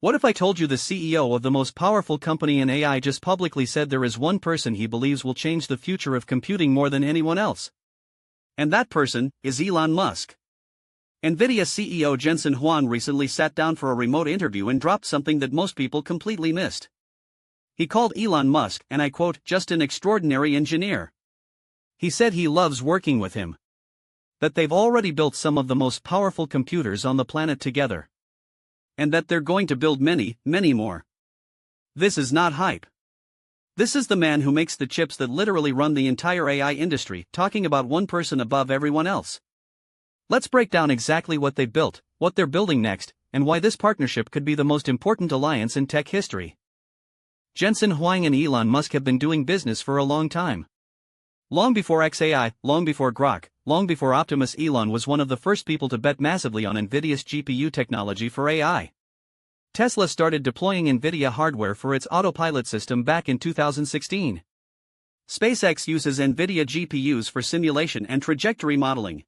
What if I told you the CEO of the most powerful company in AI just publicly said there is one person he believes will change the future of computing more than anyone else? And that person is Elon Musk. NVIDIA CEO Jensen Huang recently sat down for a remote interview and dropped something that most people completely missed. He called Elon Musk, and I quote, just an extraordinary engineer. He said he loves working with him. That they've already built some of the most powerful computers on the planet together. And that they're going to build many, many more. This is not hype. This is the man who makes the chips that literally run the entire AI industry, talking about one person above everyone else. Let's break down exactly what they've built, what they're building next, and why this partnership could be the most important alliance in tech history. Jensen Huang and Elon Musk have been doing business for a long time. Long before XAI, long before Grok, long before Optimus, Elon was one of the first people to bet massively on NVIDIA's GPU technology for AI. Tesla started deploying NVIDIA hardware for its autopilot system back in 2016. SpaceX uses NVIDIA GPUs for simulation and trajectory modeling.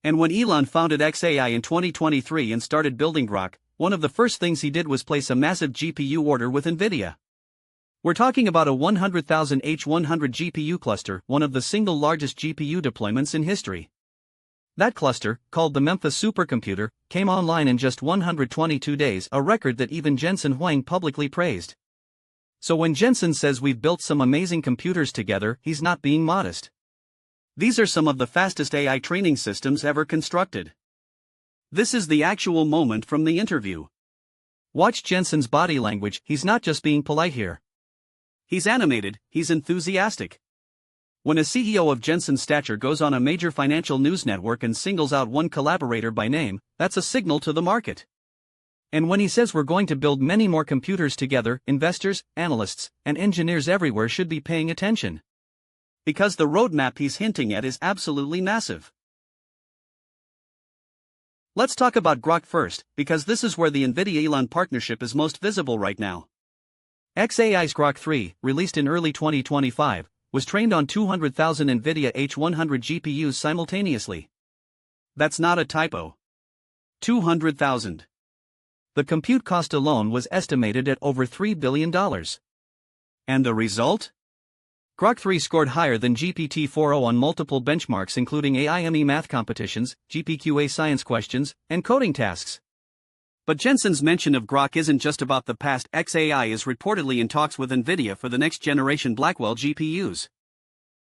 And when Elon founded XAI in 2023 and started building Grok, one of the first things he did was place a massive GPU order with NVIDIA. We're talking about a 100,000 H100 GPU cluster, one of the single largest GPU deployments in history. That cluster, called the Memphis Supercomputer, came online in just 122 days, a record that even Jensen Huang publicly praised. So when Jensen says we've built some amazing computers together, he's not being modest. These are some of the fastest AI training systems ever constructed. This is the actual moment from the interview. Watch Jensen's body language, he's not just being polite here. He's animated, he's enthusiastic. When a CEO of Jensen's stature goes on a major financial news network and singles out one collaborator by name, that's a signal to the market. And when he says we're going to build many more computers together, investors, analysts, and engineers everywhere should be paying attention. Because the roadmap he's hinting at is absolutely massive. Let's talk about Grok first, because this is where the NVIDIA-Elon partnership is most visible right now. XAI's Grok 3, released in early 2025, was trained on 200,000 NVIDIA H100 GPUs simultaneously. That's not a typo. 200,000. The compute cost alone was estimated at over $3 billion. And the result? Grok 3 scored higher than GPT-4o on multiple benchmarks including AIME math competitions, GPQA science questions, and coding tasks. But Jensen's mention of Grok isn't just about the past. XAI is reportedly in talks with NVIDIA for the next generation Blackwell GPUs.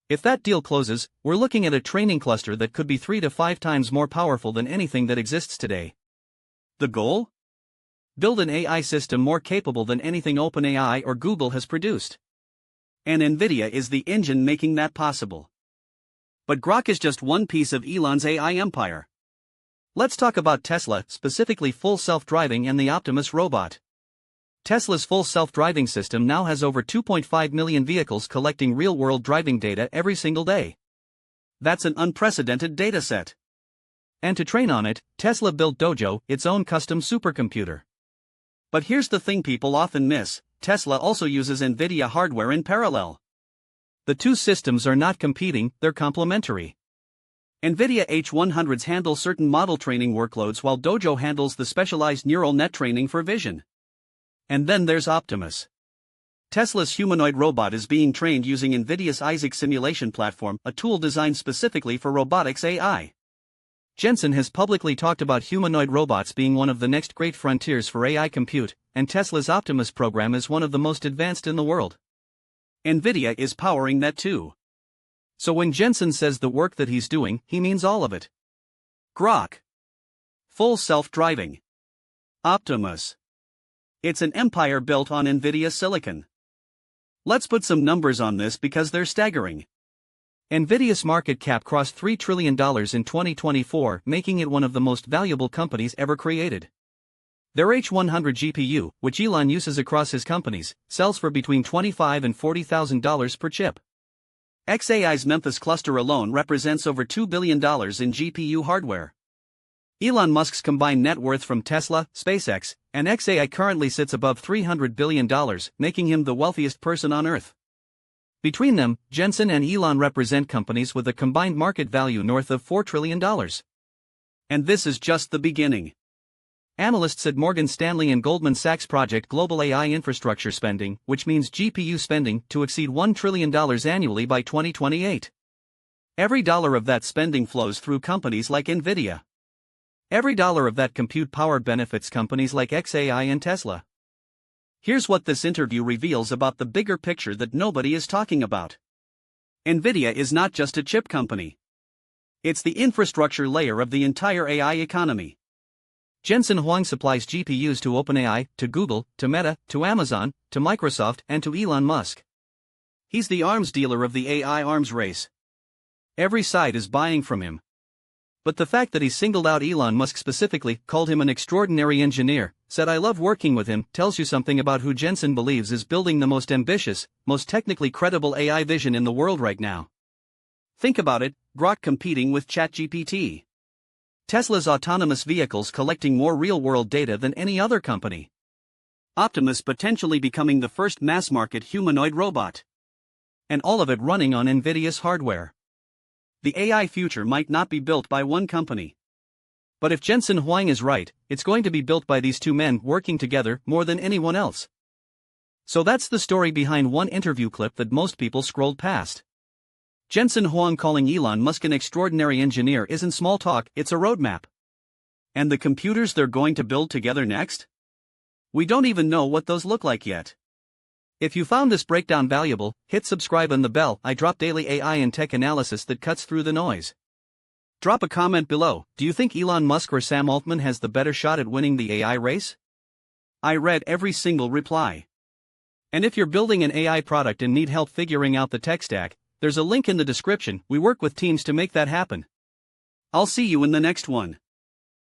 If that deal closes, we're looking at a training cluster that could be 3 to 5 times more powerful than anything that exists today. The goal? Build an AI system more capable than anything OpenAI or Google has produced. And NVIDIA is the engine making that possible. But Grok is just one piece of Elon's AI empire. Let's talk about Tesla, specifically full self-driving and the Optimus robot. Tesla's full self-driving system now has over 2.5 million vehicles collecting real-world driving data every single day. That's an unprecedented dataset. And to train on it, Tesla built Dojo, its own custom supercomputer. But here's the thing people often miss, Tesla also uses NVIDIA hardware in parallel. The two systems are not competing, they're complementary. NVIDIA H100s handle certain model training workloads while Dojo handles the specialized neural net training for vision. And then there's Optimus. Tesla's humanoid robot is being trained using NVIDIA's Isaac simulation platform, a tool designed specifically for robotics AI. Jensen has publicly talked about humanoid robots being one of the next great frontiers for AI compute, and Tesla's Optimus program is one of the most advanced in the world. NVIDIA is powering that too. So when Jensen says the work that he's doing, he means all of it. Grok. Full self-driving. Optimus. It's an empire built on NVIDIA silicon. Let's put some numbers on this because they're staggering. NVIDIA's market cap crossed $3 trillion in 2024, making it one of the most valuable companies ever created. Their H100 GPU, which Elon uses across his companies, sells for between $25,000 and $40,000 per chip. XAI's Memphis cluster alone represents over $2 billion in GPU hardware. Elon Musk's combined net worth from Tesla, SpaceX, and XAI currently sits above $300 billion, making him the wealthiest person on Earth. Between them, Jensen and Elon represent companies with a combined market value north of $4 trillion. And this is just the beginning. Analysts at Morgan Stanley and Goldman Sachs project global AI infrastructure spending, which means GPU spending, to exceed $1 trillion annually by 2028. Every dollar of that spending flows through companies like NVIDIA. Every dollar of that compute power benefits companies like xAI and Tesla. Here's what this interview reveals about the bigger picture that nobody is talking about. NVIDIA is not just a chip company. It's the infrastructure layer of the entire AI economy. Jensen Huang supplies GPUs to OpenAI, to Google, to Meta, to Amazon, to Microsoft, and to Elon Musk. He's the arms dealer of the AI arms race. Every side is buying from him. But the fact that he singled out Elon Musk specifically, called him an extraordinary engineer, said I love working with him, tells you something about who Jensen believes is building the most ambitious, most technically credible AI vision in the world right now. Think about it, Grok competing with ChatGPT. Tesla's autonomous vehicles collecting more real-world data than any other company. Optimus potentially becoming the first mass-market humanoid robot. And all of it running on NVIDIA's hardware. The AI future might not be built by one company. But if Jensen Huang is right, it's going to be built by these two men working together more than anyone else. So that's the story behind one interview clip that most people scrolled past. Jensen Huang calling Elon Musk an extraordinary engineer isn't small talk, it's a roadmap. And the computers they're going to build together next? We don't even know what those look like yet. If you found this breakdown valuable, hit subscribe and the bell. I drop daily AI and tech analysis that cuts through the noise. Drop a comment below. Do you think Elon Musk or Sam Altman has the better shot at winning the AI race? I read every single reply. And if you're building an AI product and need help figuring out the tech stack, there's a link in the description. We work with teams to make that happen. I'll see you in the next one.